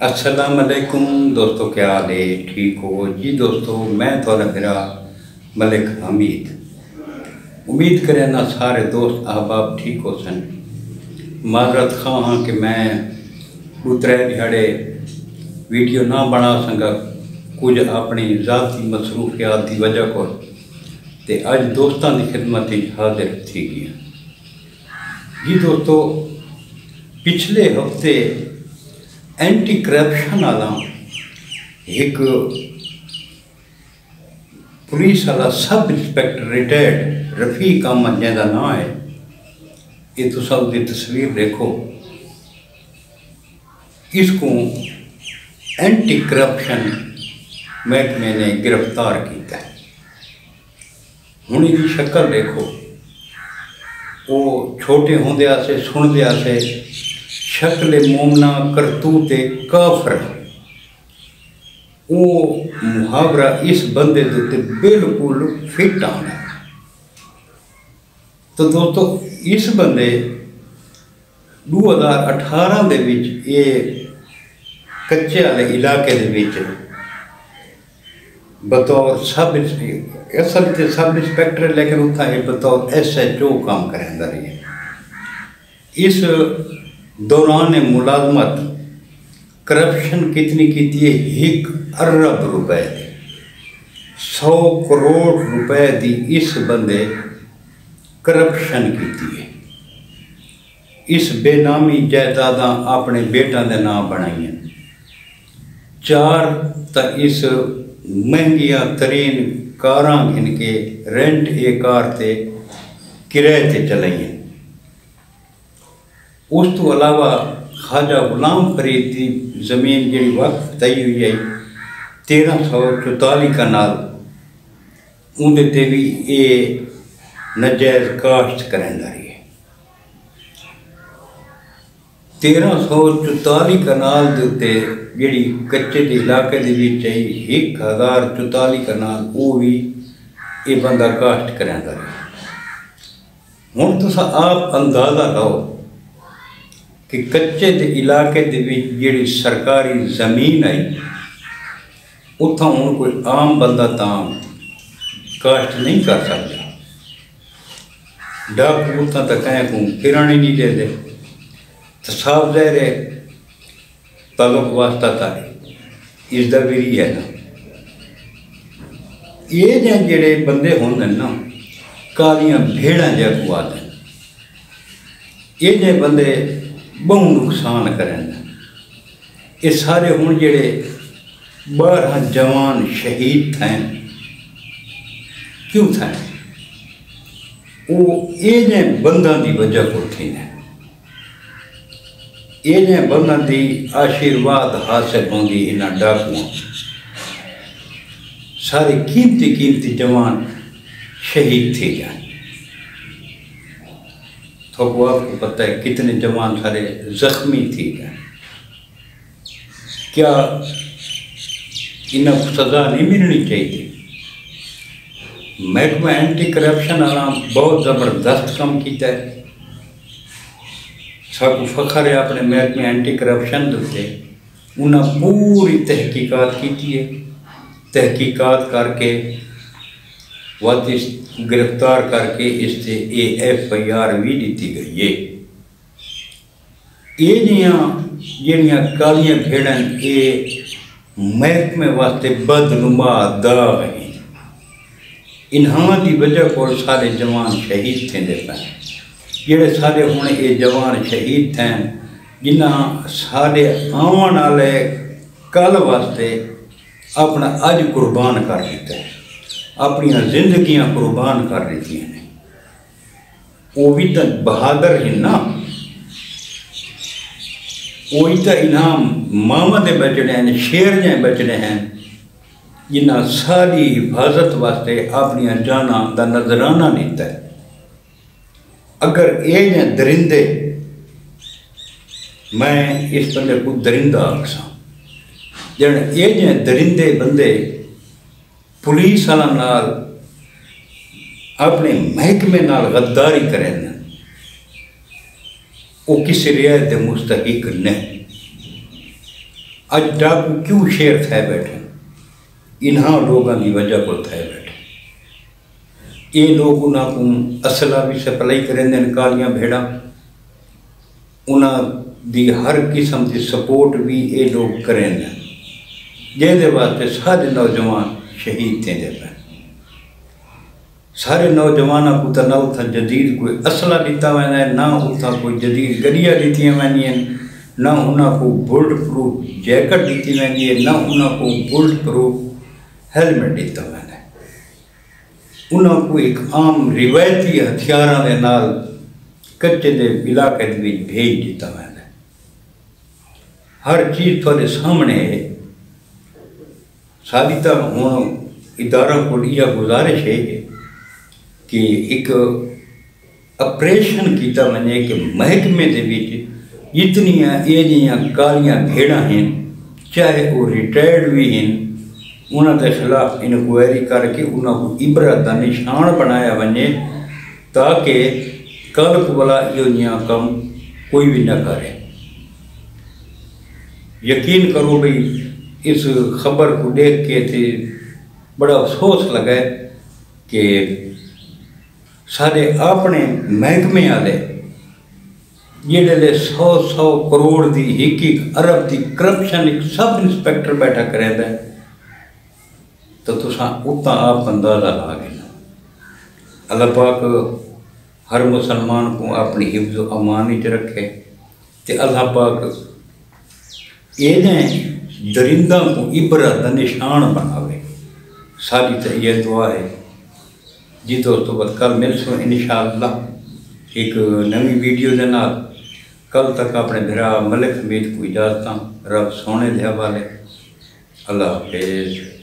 अस्सलाम वालेकुम दोस्तों, क्या हाल है? ठीक हो जी दोस्तों? मैं थोड़ा मेरा मलिक हमीद उम्मीद करें ना सारे दोस्त अहबाब ठीक हो सन। माजरत खां हाँ कि मैं दूसरे दिहाड़े वीडियो ना बना सका, कुछ अपनी ज़ाती मसरूफियात की वजह को ते अज दोस्तों की खिदमत हाजिर थी गई जी। दोस्तों, पिछले हफ्ते एंटी करप्शन वाला एक पुलिस वाला sub inspector retired Rafiq Ahmad जिसका नाम है, ये तो सब की तस्वीर देखो। इसको एंटी करप्शन महकमे ने गिरफ्तार किया है। हुण इसकी शक्ल देखो, वो छोटे होंदे से सुनदे से शक्ल मोमना करतूत काफर, वो मुहावरा इस बंदे के बिल्कुल फिट आना। तो दोस्तों, इस बंदे 2018 दे विच ये कच्चे वाले इलाके दे विच बतौर सब असल ते सब इंस्पैक्टर, लेकिन उत्था ये बतौर SHO काम करता रही। इस दौरान मुलाजमत करप्शन कितनी की थी? 1 अरब रुपए, 100 करोड़ रुपए की इस बंदे करप्शन की है। इस बेनामी जायदादा अपने बेटा के नाम बनाई, 4 तक इस महंगिया तरीन कारां इनके रेंट ए कार से किराए से चलाई। उस तो अलावा ख्वाजा गुलाम फरीद की ज़मीन जी वक्त तय हुई है 1344 कनाल, उनते भी ये नजायज़ काश्त करंदा रही है। 1344 कनाल के उत्ते जी कच्चे के इलाके के 1044 कनाल वो भी ये बंदा काश्त करंदा रही। हुण तुस आप अंदाज़ा लो कि कच्चे के इलाके जी सरकारी ज़मीन आई, उतना हूँ कोई आम बंदा तां काश्त नहीं कर सकता। डाकू उतना तो कहें को फिरन ही नहीं देते, तो साफ ज़ाहिर है तलुक वास्ता तारी इसका भी है ना। ये जेड़े बंदे होंगे ना, कालियां भेड़ां जै खुआ दें, ये जे बंदे बहु नुकसान करें। ये सारे हुण जेड़े 12 जवान शहीद थे, क्यों थे? वो ये बंदा की वजह को थी ने, ये बंदा की आशीर्वाद हासिल होंगी इन्होंने डाकुओं। सारे कीमती जवान शहीद थे जाए। तो आपको पता है कितने जवान सारे जख्मी थी गए। क्या इन्हें सज़ा नहीं मिलनी चाहिए? महकमा एंटी करप्शन वाला बहुत ज़बरदस्त काम किया है। सबको फखर है अपने महकमे एंटी करप्शन के। उन्हें पूरी तहकीकात की है, तहकीकात करके वादिस गिरफ्तार करके इससे FIR भी दी गई है। ये जड़ियाँ कालियां भेड़ां ये महकमे वास्ते बदनुमा दाग हैं। इन्हां की वजह को सारे जवान शहीद थे पे, जेड़े सारे हुण ये जवान शहीद थे, जिन्हां सारे आवन वाले कल वास्ते अपना अज कुर्बान कर दिता है, अपनी जिंदगियां कुर्बान कर दी ने। वो भी तो बहादुर ही ना, वही तो इनाम मामा के बचने हैं, शेर जै बचने हैं, जिन्हें सारी हिफाजत वास्ते अपनी जाना का नजराना लिता है। अगर ये दरिंदे, मैं इस बंदे को दरिंदा आखसा, जन ये दरिंदे बंदे पुलिस वाला नाल अपने महकमे नाल गद्दारी करें, वो किसी रियायत के मुस्तहिक नहीं। अज डाकू क्यों शेर थे बैठे, इन्हां लोगों की वजह को थे बैठे। ये लोग उन्होंने असला भी सप्लाई करेंगे, कालियां भेड़ा, उन्होंने हर किस्म की सपोर्ट भी ये लोग करेंगे, जिसके वास्ते सारे नौजवान शहीद थे पे। सारे नौजवानों को तो ना उतना जदीद कोई असला दिता वह है, ना उतना कोई जदीद गड्डियाँ दी वह, ना उन्होंने बुलेट प्रूफ जैकेट दी वही है, ना उन्होंने बुलेट प्रूफ हेलमेट दिता वह है। उन्होंने एक आम रिवायती हथियारों के नाल कच्चे के इलाके भेज दिता वह है। हर चीज़ थोड़े सामने है। सारी तो हूँ इदारों को यह गुजारिश है कि एक ऑपरेशन किया वजे कि महकमे के जितनियाँ ये कालियां भेड़ा हैं, चाहे वो रिटायर्ड भी हैं, उन्होंने खिलाफ इनक्वायरी करके उन्होंने इबरत का निशान बनाया वजे, ताकि कल वाला यो कम कोई भी न करे। यकीन करो भाई, इस खबर को देख के थे बड़ा अफसोस लगा कि सारे अपने महकमे वाले जिहड़े 100 करोड़ की एक अरब की करप्शन एक सब इंस्पैक्टर बैठा करेंदा, तो तुसां उतना आप अंदाजा ला गए। अल्लाह पाक हर मुसलमान को अपनी हिफ्ज़ अमान च रखे, तो अल्लाह पाक इन्हें दरिंदा को इबरत का निशान बनावे। सारी तो यह दुआ है जी दोस्तों। बस कल मिलसूँ इंशाअल्लाह एक नवी वीडियो के नाल। कल तक अपने भरा मलिक हमीद को इजाजत, रब सोने दे हवाले। अल्लाह हाफिज़।